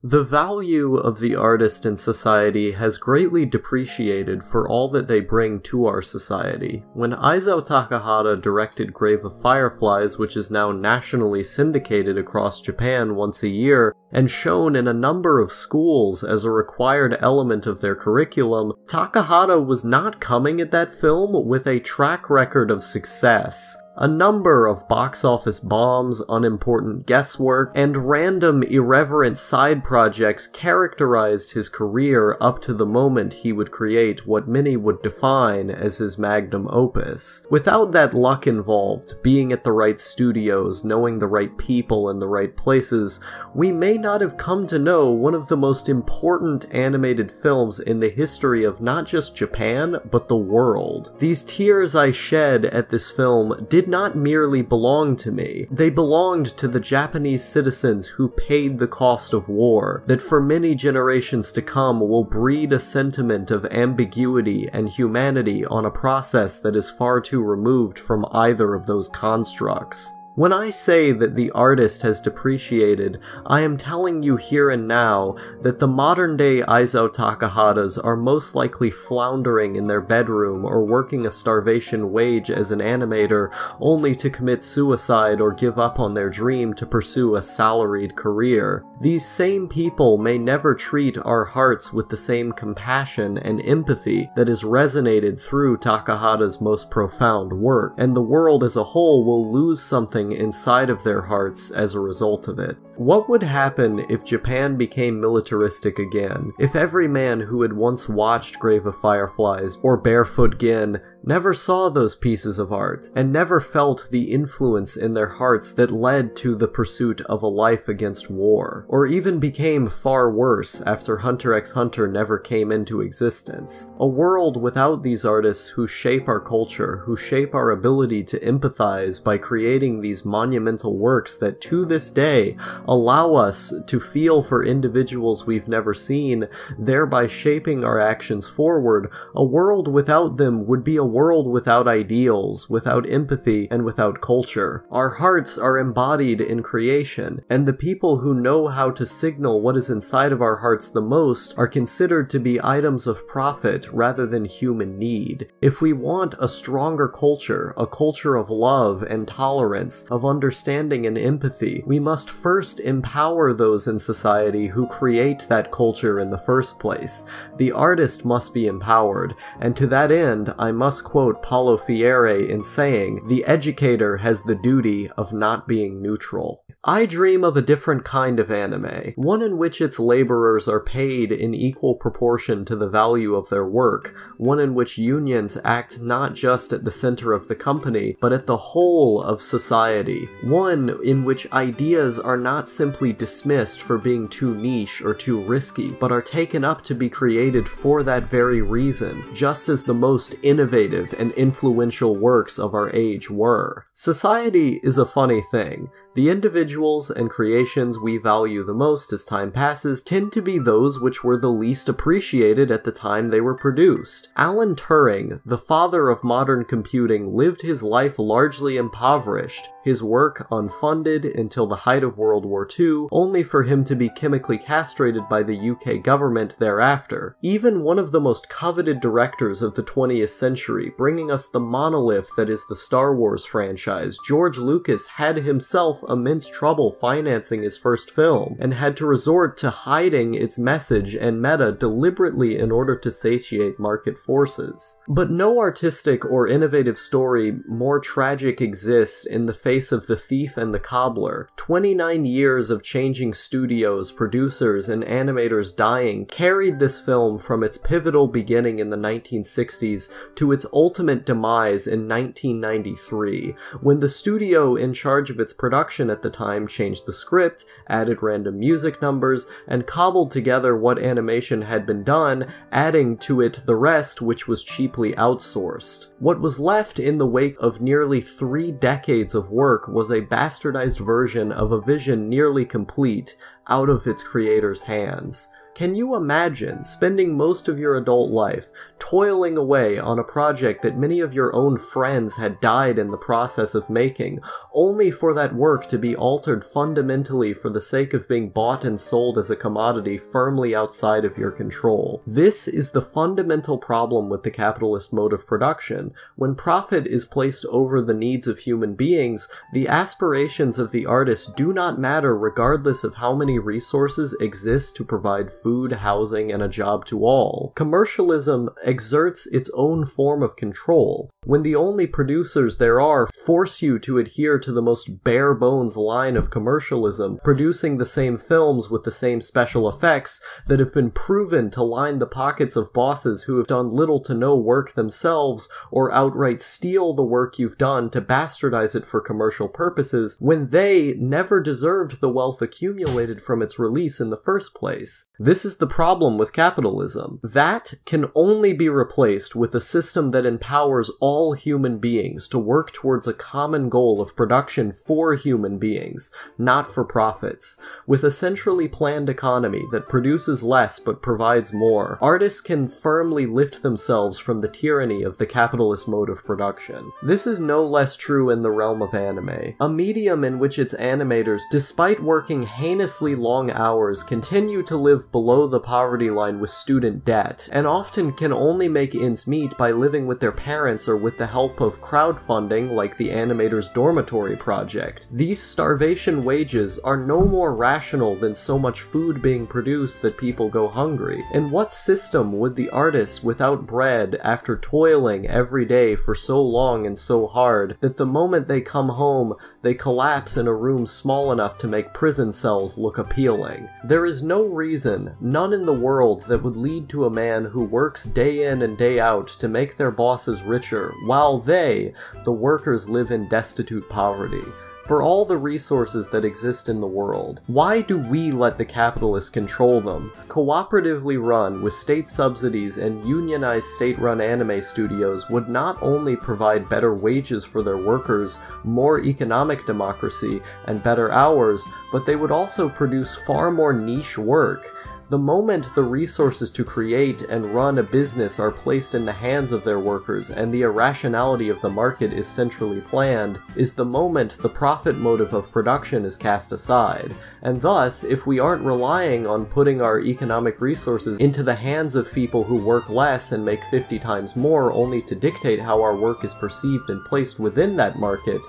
The value of the artist in society has greatly depreciated for all that they bring to our society. When Isao Takahata directed Grave of Fireflies, which is now nationally syndicated across Japan once a year, and shown in a number of schools as a required element of their curriculum, Takahata was not coming at that film with a track record of success. A number of box office bombs, unimportant guesswork, and random irreverent side projects characterized his career up to the moment he would create what many would define as his magnum opus. Without that luck involved, being at the right studios, knowing the right people in the right places, we may not have come to know one of the most important animated films in the history of not just Japan, but the world. These tears I shed at this film did not merely belong to me. They belonged to the Japanese citizens who paid the cost of war, that for many generations to come will breed a sentiment of ambiguity and humanity on a process that is far too removed from either of those constructs. When I say that the artist has depreciated, I am telling you here and now that the modern-day Isao Takahatas are most likely floundering in their bedroom or working a starvation wage as an animator only to commit suicide or give up on their dream to pursue a salaried career. These same people may never treat our hearts with the same compassion and empathy that has resonated through Takahata's most profound work, and the world as a whole will lose something inside of their hearts as a result of it. What would happen if Japan became militaristic again? If every man who had once watched Grave of Fireflies or Barefoot Gen never saw those pieces of art, and never felt the influence in their hearts that led to the pursuit of a life against war, or even became far worse after Hunter x Hunter never came into existence. A world without these artists who shape our culture, who shape our ability to empathize by creating these monumental works that to this day allow us to feel for individuals we've never seen, thereby shaping our actions forward. A world without them would be a world without ideals, without empathy, and without culture. Our hearts are embodied in creation, and the people who know how to signal what is inside of our hearts the most are considered to be items of profit rather than human need. If we want a stronger culture, a culture of love and tolerance, of understanding and empathy, we must first empower those in society who create that culture in the first place. The artist must be empowered, and to that end, I must quote Paulo Freire in saying, "The educator has the duty of not being neutral." I dream of a different kind of anime, one in which its laborers are paid in equal proportion to the value of their work, one in which unions act not just at the center of the company, but at the whole of society, one in which ideas are not simply dismissed for being too niche or too risky, but are taken up to be created for that very reason, just as the most innovative and influential works of our age were. Society is a funny thing. The individuals and creations we value the most as time passes tend to be those which were the least appreciated at the time they were produced. Alan Turing, the father of modern computing, lived his life largely impoverished, his work unfunded until the height of World War II, only for him to be chemically castrated by the UK government thereafter. Even one of the most coveted directors of the 20th century, bringing us the monolith that is the Star Wars franchise, George Lucas had himself immense trouble financing his first film, and had to resort to hiding its message and meta deliberately in order to satiate market forces. But no artistic or innovative story more tragic exists in the face of The Thief and the Cobbler. 29 years of changing studios, producers, and animators dying carried this film from its pivotal beginning in the 1960s to its ultimate demise in 1993, when the studio in charge of its production at the time changed the script, added random music numbers, and cobbled together what animation had been done, adding to it the rest which was cheaply outsourced. What was left in the wake of nearly 3 decades of work was a bastardized version of a vision nearly complete, out of its creator's hands. Can you imagine spending most of your adult life toiling away on a project that many of your own friends had died in the process of making, only for that work to be altered fundamentally for the sake of being bought and sold as a commodity firmly outside of your control? This is the fundamental problem with the capitalist mode of production. When profit is placed over the needs of human beings, the aspirations of the artist do not matter regardless of how many resources exist to provide food, housing, and a job to all. Commercialism exerts its own form of control. When the only producers there are force you to adhere to the most bare-bones line of commercialism, producing the same films with the same special effects that have been proven to line the pockets of bosses who have done little to no work themselves, or outright steal the work you've done to bastardize it for commercial purposes, when they never deserved the wealth accumulated from its release in the first place. This is the problem with capitalism. That can only be replaced with a system that empowers all human beings to work towards a common goal of production for human beings, not for profits. With a centrally planned economy that produces less but provides more, artists can firmly lift themselves from the tyranny of the capitalist mode of production. This is no less true in the realm of anime, a medium in which its animators, despite working heinously long hours, continue to live below the poverty line with student debt, and often can only make ends meet by living with their parents or with the help of crowdfunding like the animator's dormitory project. These starvation wages are no more rational than so much food being produced that people go hungry. In what system would the artists without bread, after toiling every day for so long and so hard, that the moment they come home, they collapse in a room small enough to make prison cells look appealing? There is no reason, none in the world, that would lead to a man who works day in and day out to make their bosses richer, while they, the workers, live in destitute poverty. For all the resources that exist in the world, why do we let the capitalists control them? Cooperatively run with state subsidies and unionized state-run anime studios would not only provide better wages for their workers, more economic democracy, and better hours, but they would also produce far more niche work. The moment the resources to create and run a business are placed in the hands of their workers and the irrationality of the market is centrally planned, is the moment the profit motive of production is cast aside. And thus, if we aren't relying on putting our economic resources into the hands of people who work less and make 50 times more only to dictate how our work is perceived and placed within that market,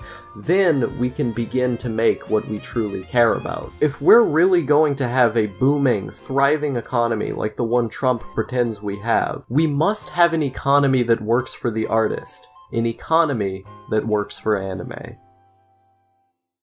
then we can begin to make what we truly care about. If we're really going to have a booming, thriving economy like the one Trump pretends we have, we must have an economy that works for the artist, an economy that works for anime.